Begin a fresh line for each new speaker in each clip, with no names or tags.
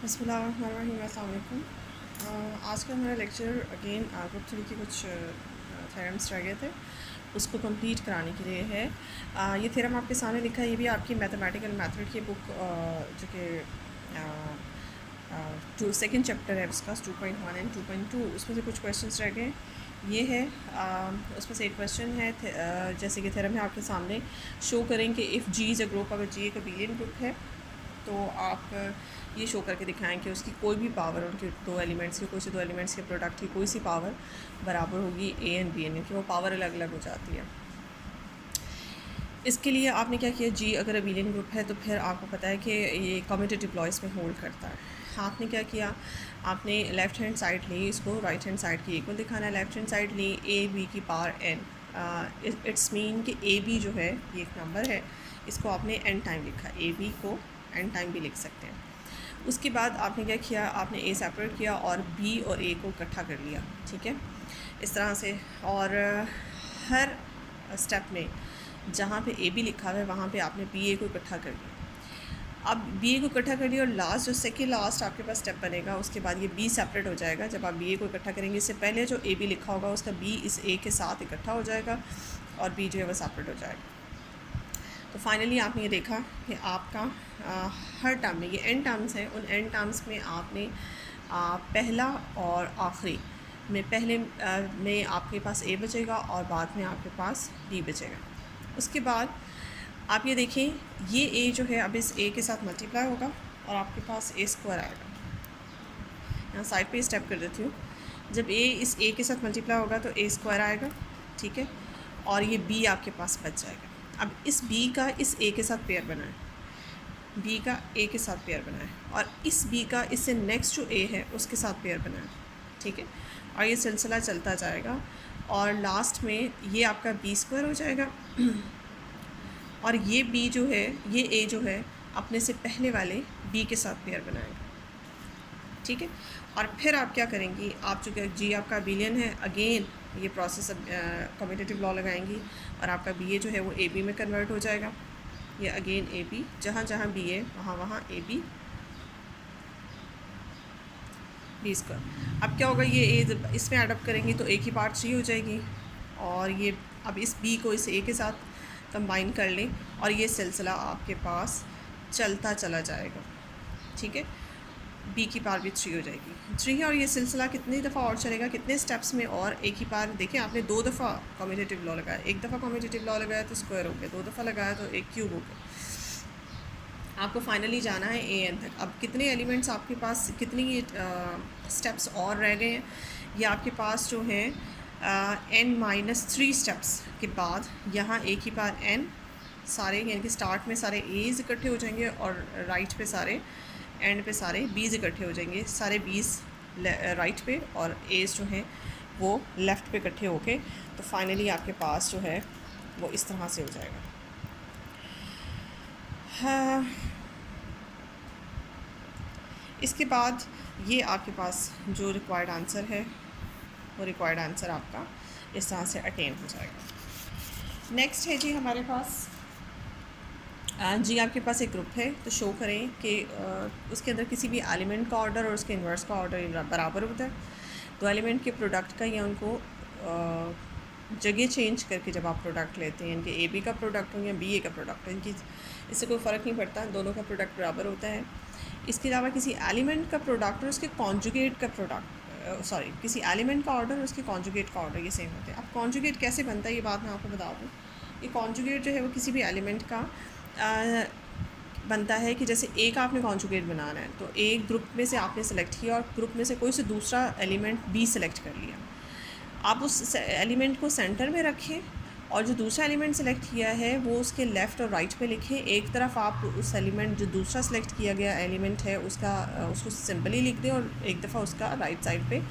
बिस्मिल्लाहिर्रहमानिर्रहीम। अस्सलाम वालेकुम। आज का हमारा लेक्चर अगेन ग्रुप 3 के कुछ थ्योरम्स रह गए थे, उसको कंप्लीट कराने के लिए है। ये थ्योरम आपके सामने लिखा है, ये भी आपकी मैथमेटिकल मेथड की बुक जो कि जो सेकंड चैप्टर है उसका 2.1 एंड 2.2, उसमें से कुछ क्वेश्चंस रह गए। ये है उसमें से एक क्वेश्चन है जैसे कि थ्योरम है आपके सामने, शो करें कि if G is a group, अगर जी एक अबेलियन ग्रुप है तो आप ये शो करके दिखाएं कि उसकी कोई भी पावर, उनके दो एलिमेंट्स की, कोई से दो एलिमेंट्स के प्रोडक्ट की कोई सी पावर बराबर होगी ए एंड बी एन, कि वो पावर अलग अलग हो जाती है। इसके लिए आपने क्या किया, जी अगर अबेलियन ग्रुप है तो फिर आपको पता है कि ये कम्यूटेटिव लॉ इसमें होल्ड करता है। आपने क्या किया, आपने लेफ़्ट हैंड साइड ली, इसको राइट हैंड साइड की इक्वल दिखाना है। लेफ़्ट हैंड साइड ली ए बी की पावर एन, इट्स मीन कि ए बी जो है ये एक नंबर है, इसको आपने एन टाइम लिखा, ए बी को एन टाइम भी लिख सकते हैं। उसके बाद आपने क्या किया, आपने ए सेपरेट किया और बी और ए को इकट्ठा कर लिया, ठीक है, इस तरह से। और हर स्टेप में जहाँ पे ए बी लिखा हुआ है वहाँ पे आपने बी ए को इकट्ठा कर लिया। अब बी ए को इकट्ठा कर लिया और लास्ट जो सेकेंड लास्ट आपके पास स्टेप बनेगा, उसके बाद ये बी सेपरेट हो जाएगा। जब आप बी ए को इकट्ठा करेंगे, इससे पहले जो ए बी लिखा होगा उसका बी इस ए के साथ इकट्ठा हो जाएगा और बी जो है वह सेपरेट हो जाएगा। तो फाइनली आपने ये देखा कि आपका हर टर्म में, ये एन टर्म्स हैं, उन एन टर्म्स में आपने पहला और आखिरी में, पहले में आपके पास ए बचेगा और बाद में आपके पास बी बचेगा। उसके बाद आप ये देखें, ये ए जो है अब इस ए के साथ मल्टीप्लाई होगा और आपके पास ए स्क्वायर आएगा। यहाँ साइड पे स्टेप कर देती हूँ। जब ए इस ए के साथ मल्टीप्लाई होगा तो ए स्क्वायर आएगा, ठीक है, और ये बी आपके पास बच जाएगा। अब इस बी का इस ए के साथ पेयर बनाएं, बी का ए के साथ पेयर बनाएं, और इस बी का इससे नेक्स्ट जो ए है उसके साथ पेयर बनाएं, ठीक है, और ये सिलसिला चलता जाएगा और लास्ट में ये आपका बी स्क्वायर हो जाएगा और ये बी जो है, ये ए जो है अपने से पहले वाले बी के साथ पेयर बनाएगा, ठीक है। और फिर आप क्या करेंगी, आप चूँकि जी आपका बिलियन है, अगेन ये प्रोसेस कम्यूटेटिव लॉ लगाएंगी और आपका बी ए जो है वो ए बी में कन्वर्ट हो जाएगा। ये अगेन ए बी, जहाँ जहाँ बी ए वहाँ वहाँ ए बी, बी स्क्वायर। अब क्या होगा, ये ए इसमें एडअप करेंगी तो ए की पार्ट 3 हो जाएगी और ये अब इस बी को इस ए के साथ कंबाइन कर लें और ये सिलसिला आपके पास चलता चला जाएगा, ठीक है। बी की पावर भी 3 हो जाएगी, 3 है, और ये सिलसिला कितनी दफ़ा और चलेगा, कितने स्टेप्स में, और ए की पावर देखें आपने 2 दफ़ा कम्यूटेटिव लॉ लगाया, एक दफ़ा कम्यूटेटिव लॉ लगाया तो स्क्वायर हो गया, 2 दफ़ा लगाया तो एक क्यूब हो गया। आपको फाइनली जाना है ए एन तक। अब कितने एलिमेंट्स आपके पास, कितनी स्टेप्स और रह गए हैं, ये आपके पास जो है n-3 स्टेप्स के बाद यहाँ ए की पावर n, सारे यानी कि स्टार्ट में सारे एज इकट्ठे हो जाएंगे और राइट पे सारे, एंड पे सारे बीज इकट्ठे हो जाएंगे, सारे बीज राइट पे और एज जो हैं वो लेफ़्ट पे इकट्ठे होके, तो फाइनली आपके पास जो है वो इस तरह से हो जाएगा। हाँ, इसके बाद ये आपके पास जो रिक्वायर्ड आंसर है वो रिक्वायर्ड आंसर आपका इस तरह से अटेन हो जाएगा। नेक्स्ट है जी हमारे पास जी आपके पास एक ग्रुप है, तो शो करें कि उसके अंदर किसी भी एलिमेंट का ऑर्डर और उसके इन्वर्स का ऑर्डर बराबर होता है। दो एलिमेंट के प्रोडक्ट का या उनको जगह चेंज करके जब आप प्रोडक्ट लेते हैं, इनके ए बी का प्रोडक्ट हो या बी ए का प्रोडक्ट हो, इनकी इससे कोई फ़र्क नहीं पड़ता, दोनों का प्रोडक्ट बराबर होता है। इसके अलावा किसी एलिमेंट का प्रोडक्ट और उसके कॉन्जुगेट का प्रोडक्ट, किसी एलिमेंट का ऑर्डर और उसके कॉन्जुगेट का ऑर्डर ये सेम होते हैं। अब कॉन्जुगेट कैसे बनता है ये बात मैं आपको बता दूँ। ये कॉन्जुगेट जो है वो किसी भी एलिमेंट का बनता है कि जैसे ए का आपने कॉन्जुगेट बनाना है, तो एक ग्रुप में से आपने सेलेक्ट किया और ग्रुप में से कोई से दूसरा एलिमेंट बी सेलेक्ट कर लिया। आप उस एलिमेंट को सेंटर में रखें और जो दूसरा एलिमेंट सेलेक्ट किया है वो उसके लेफ़्ट और राइट पे लिखें। एक तरफ आप उस एलिमेंट जो दूसरा सेलेक्ट किया गया एलिमेंट है उसका उसको सिंपली लिख दें और एक दफ़ा उसका राइट साइड पे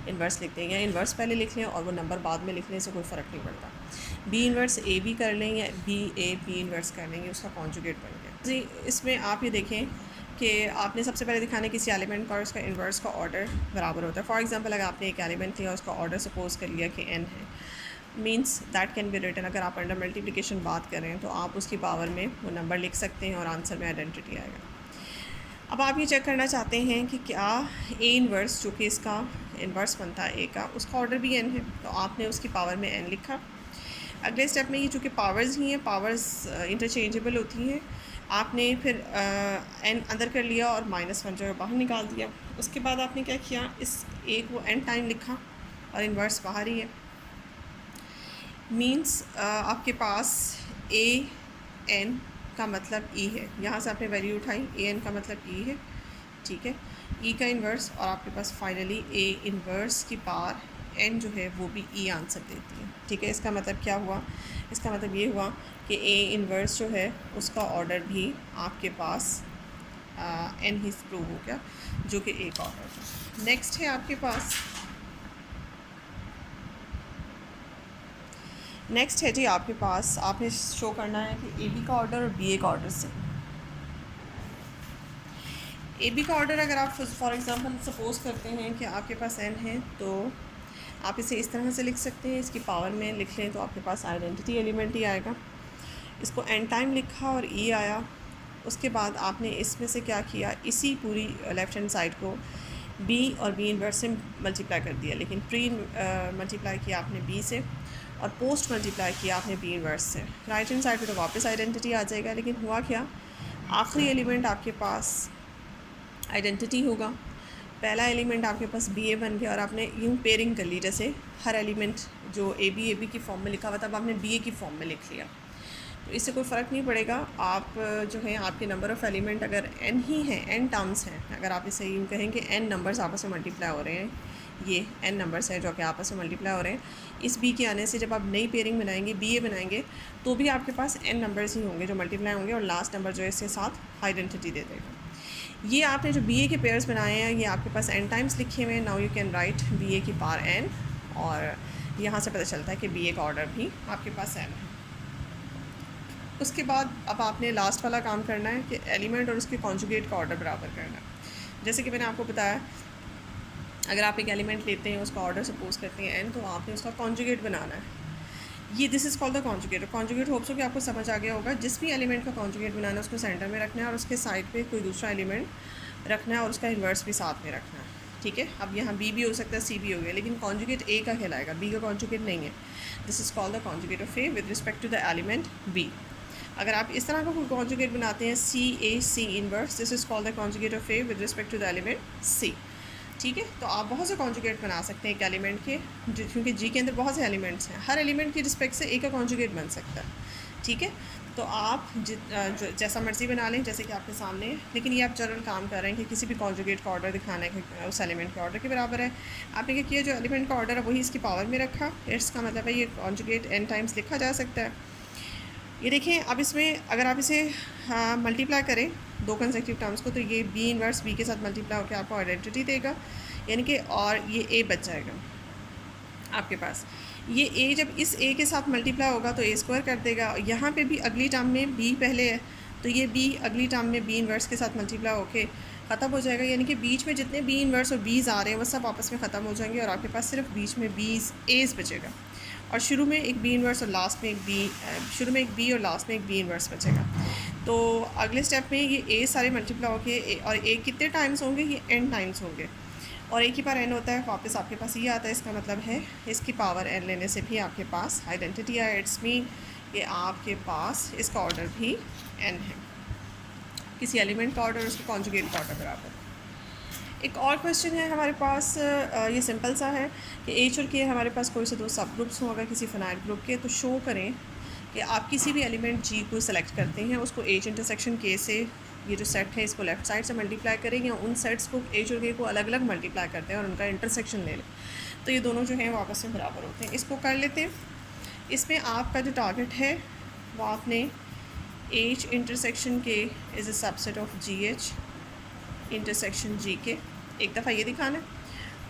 इन्वर्स लिख दें, या इन्वर्स पहले लिख लें और वो नंबर बाद में लिखने से कोई फ़र्क नहीं पड़ता। बी इन्वर्स ए बी कर लें या बी इन्वर्स कर लेंगे, उसका कॉन्जुगेट बन गया जी। इसमें आप ये देखें कि आपने सबसे पहले दिखाना है किसी एलिमेंट का और उसका इन्वर्स का ऑर्डर बराबर होता है। फॉर एग्जांपल अगर आपने एक एलिमेंट लिया, उसका ऑर्डर सपोज कर लिया कि n है, means that can be written, अगर आप अंडर मल्टीप्लिकेशन बात करें तो आप उसकी पावर में वो नंबर लिख सकते हैं और आंसर में आइडेंटिटी आएगा। अब अब आप ये चेक करना चाहते हैं कि क्या ए इन्वर्स जो कि इसका इन्वर्स बनता है ए का, उसका ऑर्डर भी एन है, तो आपने उसकी पावर में एन लिखा। अगले स्टेप में ये चूँकि पावर्स ही हैं, पावर्स इंटरचेंजेबल होती हैं, आपने फिर एन अंदर कर लिया और -1 जो है बाहर निकाल दिया। उसके बाद आपने क्या किया, इस ए को एन टाइम लिखा और इन्वर्स बाहर ही है। मींस आपके पास ए एन का मतलब ई है, यहाँ से आपने वैल्यू उठाई, ए एन का मतलब ई है, ठीक है, ई का इन्वर्स, और आपके पास फाइनली ए इन्वर्स की पावर एन जो है वो भी ई आंसर देती है, ठीक है। इसका मतलब क्या हुआ, इसका मतलब ये हुआ कि ए इन्वर्स जो है उसका ऑर्डर भी आपके पास एन ही प्रूव हो गया, जो कि ए का ऑर्डर है। नेक्स्ट है आपके पास, नेक्स्ट है जी आपके पास, आपने शो करना है कि ए बी का ऑर्डर और बी ए का ऑर्डर से। ए बी का ऑर्डर अगर आप फॉर एग्ज़ाम्पल सपोज करते हैं कि आपके पास एन है, तो आप इसे इस तरह से लिख सकते हैं, इसकी पावर में लिख लें तो आपके पास आइडेंटिटी एलिमेंट ही आएगा। इसको एन टाइम लिखा और ई आया। उसके बाद आपने इसमें से क्या किया, इसी पूरी लेफ़्ट हैंड साइड को बी और बी इन्वर्स से मल्टीप्लाई कर दिया, लेकिन प्री मल्टीप्लाई किया आपने बी से और पोस्ट मल्टीप्लाई किया आपने बी इन्वर्स से। राइट हैंड साइड पे तो वापस आइडेंटिटी आ जाएगा, लेकिन हुआ क्या, आखिरी एलिमेंट आपके पास आइडेंटिटी होगा, पहला एलिमेंट आपके पास बी ए बन गया और आपने यूँ पेयरिंग कर ली, जैसे हर एलिमेंट जो ए बी की फॉर्म में लिखा हुआ था अब आपने बी ए की फॉर्म में लिख लिया। तो इससे कोई फ़र्क नहीं पड़ेगा, आप जो है आपके नंबर ऑफ़ एलिमेंट अगर एन ही हैं, एन टर्म्स हैं, अगर आप इसे यूँ कहें कि एन नंबर्स आपस में मल्टीप्लाई हो रहे हैं, ये एन नंबर्स हैं जो कि आपस में मल्टीप्लाई हो रहे हैं, इस बी के आने से जब आप नई पेयरिंग बनाएंगे, बी ए बनाएंगे, तो भी आपके पास एन नंबर्स ही होंगे जो मल्टीप्लाई होंगे और लास्ट नंबर जो है इसके साथ आइडेंटिटी दे देगा। ये आपने जो बी ए के पेयर्स बनाए हैं ये आपके पास एन टाइम्स लिखे हुए हैं। Now you can write B A की पावर एन, और यहाँ से पता चलता है कि बी ए का ऑर्डर भी आपके पास एन है। उसके बाद अब आपने लास्ट वाला काम करना है कि एलिमेंट और उसके कॉन्जुगेट का ऑर्डर बराबर करना है। जैसे कि मैंने आपको बताया, अगर आप एक एलिमेंट लेते हैं, उसका ऑर्डर सपोज करते हैं एन, तो आपने उसका कॉन्जुगेट बनाना है। ये this is called the conjugate. Conjugate hopes हो कि आपको समझ आ गया होगा, जिस भी एलिमेंट का कॉन्जुगेट बनाना है उसको सेंटर में रखना है और उसके साइड पे कोई दूसरा एलिमेंट रखना है और उसका इन्वर्स भी साथ में रखना है, ठीक है। अब यहाँ बी भी हो सकता है, सी भी हो गया, लेकिन कॉन्जुगेट ए का कहलाएगा, बी का कॉन्जुगेट नहीं है। This is called the conjugate of A with respect to the element B. अगर आप इस तरह का कोई कॉन्जुगेट बनाते हैं, C A C inverse, this is called the conjugate of A with respect to the element C, ठीक है। तो आप बहुत से कॉन्जुगेट बना सकते हैं एक एलिमेंट के, क्योंकि जी के अंदर बहुत से एलिमेंट्स हैं, हर एलिमेंट की रिस्पेक्ट से ए का कॉन्जुगेट बन सकता है, ठीक है। तो आप जैसा मर्ज़ी बना लें, जैसे कि आपके सामने है, लेकिन ये आप जनरल काम कर रहे हैं कि किसी भी कॉन्जुगेट का ऑर्डर दिखाना है कि उस एलिमेंट के ऑर्डर के बराबर है। आपने क्या किया, जो एलिमेंट का ऑर्डर है वही इसकी पावर में रखा, इसका मतलब है ये कॉन्जुगेट एन टाइम्स लिखा जा सकता है। ये देखें, अब इसमें अगर आप इसे मल्टीप्लाई करें दो कंसेक्टिव टर्म्स को, तो ये बी इन्वर्स बी के साथ मल्टीप्लाई होकर आपको आइडेंटिटी देगा, यानी कि, और ये ए बच जाएगा आपके पास। ये ए जब इस ए के साथ मल्टीप्लाई होगा तो ए स्क्वायर कर देगा। यहाँ पे भी अगली टर्म में बी पहले है, तो ये बी अगली टर्म में बी इन्वर्स के साथ मल्टीप्लाई होके ख़त्म हो जाएगा, यानी कि बीच में जितने बी इन्वर्स और बीज़ आ रहे हैं वो सब आपस में ख़त्म हो जाएंगे और आपके पास सिर्फ बीच में बीज़ एज़ बचेगा, और शुरू में एक बी इन्वर्स और लास्ट में एक बी, शुरू में एक बी और लास्ट में एक बी इन्वर्स बचेगा। तो अगले स्टेप में ये ए सारे मल्टीप्लाई होके और ए कितने टाइम्स होंगे, ये एन टाइम्स होंगे, और एक ही बार एन होता है, वापस आपके पास ये आता है। इसका मतलब है इसकी पावर एन लेने से भी आपके पास आइडेंटिटी है। इट्स मीन कि आपके पास इसका ऑर्डर भी एन है, किसी एलिमेंट का ऑर्डर उसके कॉन्जुगेट का ऑर्डर बराबर। एक और क्वेश्चन है हमारे पास, ये सिंपल सा है कि एच और के हमारे पास कोई से दो सब ग्रुप्स हों अगर किसी फाइनाइट ग्रुप के, तो शो करें कि आप किसी भी एलिमेंट जी को सेलेक्ट करते हैं, उसको एच इंटरसेक्शन के से, ये जो सेट है इसको लेफ़्ट साइड से मल्टीप्लाई करें, या उन सेट्स को एच और के को अलग अलग मल्टीप्लाई करते हैं और उनका इंटरसेक्शन ले लें, तो ये दोनों जो हैं वो आपस में बराबर होते हैं। इसको कर लेते हैं। इसमें आपका जो टारगेट है वो आपने H intersection K is a subset of G H intersection G K, एक दफ़ा ये दिखाना है,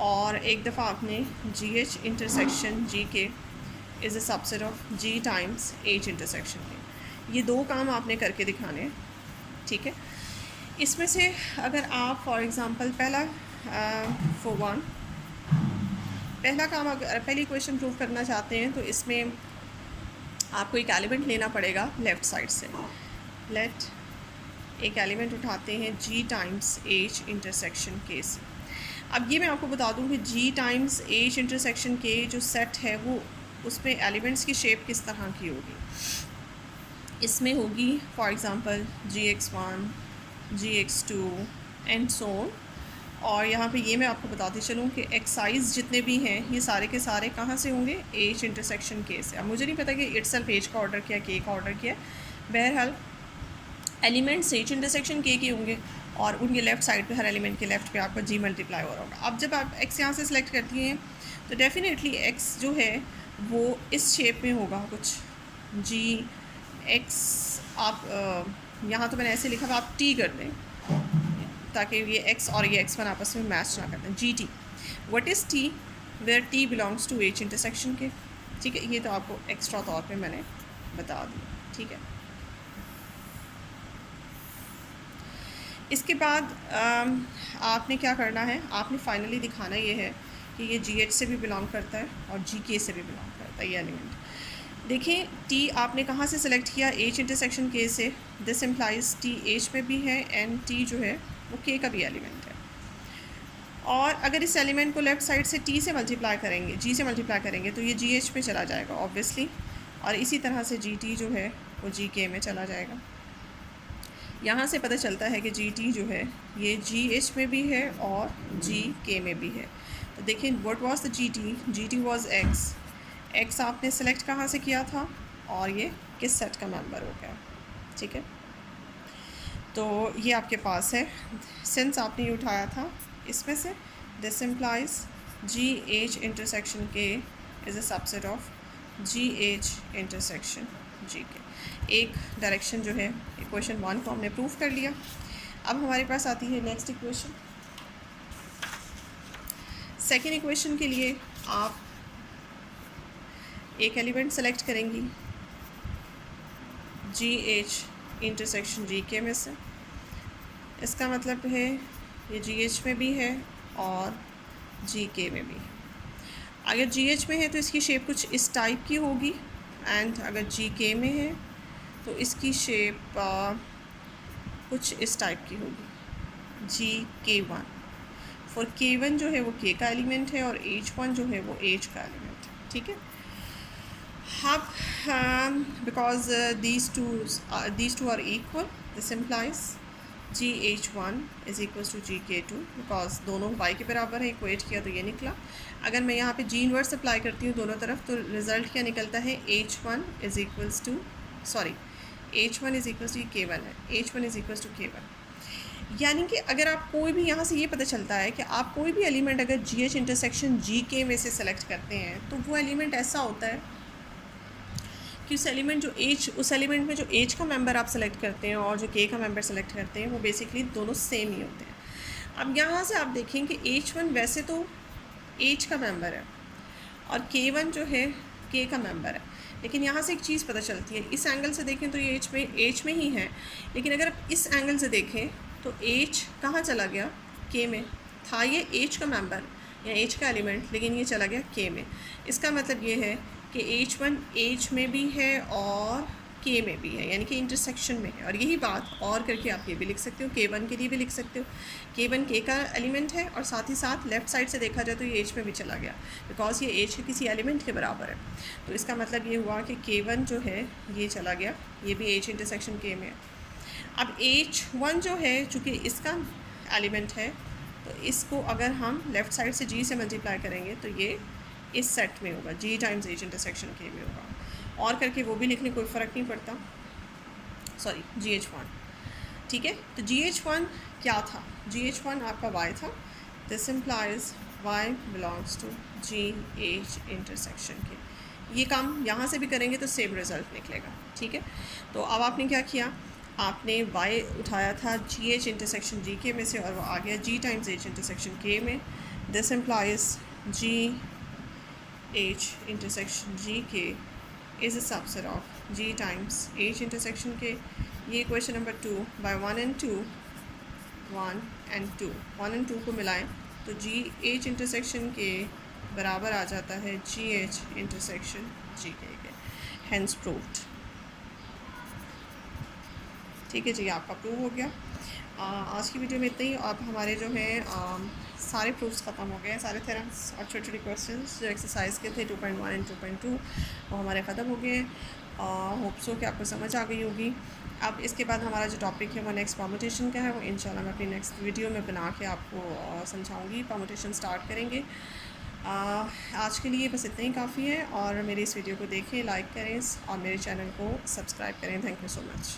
और एक दफ़ा आपने जी H intersection G K is a subset of G times H intersection K. ये दो काम आपने करके दिखाने हैं, ठीक है। इसमें से अगर आप फॉर एग्ज़ाम्पल पहला पहला काम, अगर पहली इक्वेशन प्रूव करना चाहते हैं तो इसमें आपको एक एलिमेंट लेना पड़ेगा लेफ़्ट साइड से। लेट एक एलिमेंट उठाते हैं जी टाइम्स एच इंटरसेक्शन के से। अब ये मैं आपको बता दूं कि जी टाइम्स एच इंटरसेक्शन के जो सेट है वो उसमें एलिमेंट्स की शेप किस तरह की होगी। इसमें होगी for example GX1 GX2 and so on. और यहाँ पे ये मैं आपको बताती चलूँ कि एक्साइज जितने भी हैं ये सारे के सारे कहाँ से होंगे, एच इंटरसेक्शन के से। अब मुझे नहीं पता कि इटसेल्फ एच का ऑर्डर किया, के का ऑर्डर किया, बहरहाल एलिमेंट्स एच इंटरसेक्शन के होंगे और उनके लेफ़्ट साइड पे हर एलिमेंट के लेफ़्ट पे आपका जी मल्टीप्लाई हो रहा होगा। अब जब आप एक्स यहाँ से सिलेक्ट करती हैं तो डेफिनेटली एक्स जो है वो इस शेप में होगा कुछ, जी एक्स। आप यहाँ तो मैंने ऐसे लिखा हुआ, आप टी कर दें ताकि ये एक्स और ये एक्स वन आपस में मैच ना करते हैं। G T, what is T, where T belongs to H intersection K. ठीक है, ये तो आपको एक्स्ट्रा तौर पे मैंने बता दिया। ठीक है, इसके बाद आपने क्या करना है, आपने फाइनली दिखाना ये है कि ये जी एच से भी बिलोंग करता है और जी के से भी बिलोंग करता है ये एलिमेंट। देखिए टी आपने कहाँ से सिलेक्ट किया, एच इंटरसेक्शन के से। दिस इम्प्लाइज टी एच में भी है एंड टी जो है वो के का भी एलिमेंट है। और अगर इस एलिमेंट को लेफ़्ट साइड से टी से मल्टीप्लाई करेंगे, जी से मल्टीप्लाई करेंगे तो ये जी एच में चला जाएगा ऑब्वियसली, और इसी तरह से जी टी जो है वो जी के में चला जाएगा। यहाँ से पता चलता है कि जी टी जो है ये जी एच में भी है और जी के में भी है। तो देखिए what was the G tea was x. X आपने सेलेक्ट कहाँ से किया था और ये किस सेट का मेंबर हो गया। ठीक है, तो ये आपके पास है, सिंस आपने ये उठाया था इसमें से, this implies G H intersection K is a subset of G H intersection G K. एक डायरेक्शन जो है इक्वेशन 1 को हमने प्रूव कर लिया। अब हमारे पास आती है नेक्स्ट इक्वेशन। सेकेंड इक्वेशन के लिए आप एक एलिमेंट सेलेक्ट करेंगी जी एच इंटरसेक्शन जी के में से। इसका मतलब है ये जी एच में भी है और जी के में भी। अगर जी एच में है तो इसकी शेप कुछ इस टाइप की होगी, एंड अगर जी के में है तो इसकी शेप कुछ इस टाइप की होगी, जी के वन। फॉर के वन जो है वो के का एलिमेंट है और एच वन जो है वो एच का एलिमेंट है। ठीक है, अब because these two are equal, this implies G H one is equal to G K two, because दोनों y के बराबर है, इक्वेट किया तो ये निकला। अगर मैं यहाँ पे जी इनवर्स अप्लाई करती हूँ दोनों तरफ तो रिज़ल्ट क्या निकलता है, H one is equals to H one is equals to K one है, H one is equals to K one. यानी कि अगर आप कोई भी, यहाँ से ये पता चलता है कि आप कोई भी एलिमेंट अगर जी एच इंटरसेक्शन जी के में से सेलेक्ट करते हैं तो वो एलिमेंट ऐसा होता है कि उस एलिमेंट उस एलिमेंट में जो एच का मेंबर आप सेलेक्ट करते हैं और जो के का मेंबर सेलेक्ट करते हैं वो बेसिकली दोनों सेम ही होते हैं। अब यहाँ से आप देखें कि एच वन वैसे तो एच का मेंबर है और के वन जो है के का मेंबर है, लेकिन यहाँ से एक चीज़ पता चलती है, इस एंगल से देखें तो ये एच में ही है, लेकिन अगर आप इस एंगल से देखें तो एच कहाँ चला गया, के में था ये एच का मेंबर या एच का एलिमेंट, लेकिन ये चला गया के में। इसका मतलब ये है कि एच वन एच में भी है और के में भी है, यानी कि इंटरसेक्शन में है। और यही बात और करके आप ये भी लिख सकते हो, के वन के लिए भी लिख सकते हो, के वन के का एलिमेंट है और साथ ही साथ लेफ़्ट साइड से देखा जाए तो ये एच में भी चला गया, बिकॉज ये एच के किसी एलिमेंट के बराबर है। तो इसका मतलब ये हुआ कि के वन जो है ये चला गया, ये भी एच इंटरसेक्शन के में है। अब एच वन जो है चूँकि इसका एलिमेंट है तो इसको अगर हम लेफ़्ट साइड से जी से मल्टीप्लाई करेंगे तो ये इस सेट में होगा, जी टाइम्स एच इंटरसेक्शन के में होगा। और करके वो भी लिखने कोई फ़र्क नहीं पड़ता, जी एच वन। ठीक है, तो जी एच वन क्या था, जी एच वन आपका वाई था। This implies Y belongs to G H intersection K. ये काम यहाँ से भी करेंगे तो सेम रिज़ल्ट निकलेगा। ठीक है, तो अब आपने क्या किया, आपने y उठाया था जी एच इंटरसेक्शन जी के में से और वो आ गया जी टाइम्स एच इंटरसेक्शन के में। This implies G H intersection G K is a subset of G times H intersection K. ये question number 2 by 1 and 2 1 and 2 को मिलाएं तो जी एच इंटरसेक्शन के बराबर आ जाता है जी H intersection G K. Hence proved. ठीक है जी, आपका प्रूव हो गया। आज की वीडियो में इतना ही। अब हमारे जो हैं सारे प्रूफ्स ख़त्म हो गए हैं, सारे थ्योरम्स और छोटे छोटे क्वेश्चंस जो एक्सरसाइज के थे 2.1 एंड 2.2 वो हमारे ख़त्म हो गए हैं। होप सो कि आपको समझ आ गई होगी। अब इसके बाद हमारा जो टॉपिक है वो नेक्स्ट परमुटेशन का है, वो इंशाल्लाह मैं अपनी नेक्स्ट वीडियो में बना के आपको समझाऊँगी। परमुटेशन स्टार्ट करेंगे। आज के लिए बस इतना ही काफ़ी है, और मेरी इस वीडियो को देखें, लाइक करें और मेरे चैनल को सब्सक्राइब करें। Thank you so much.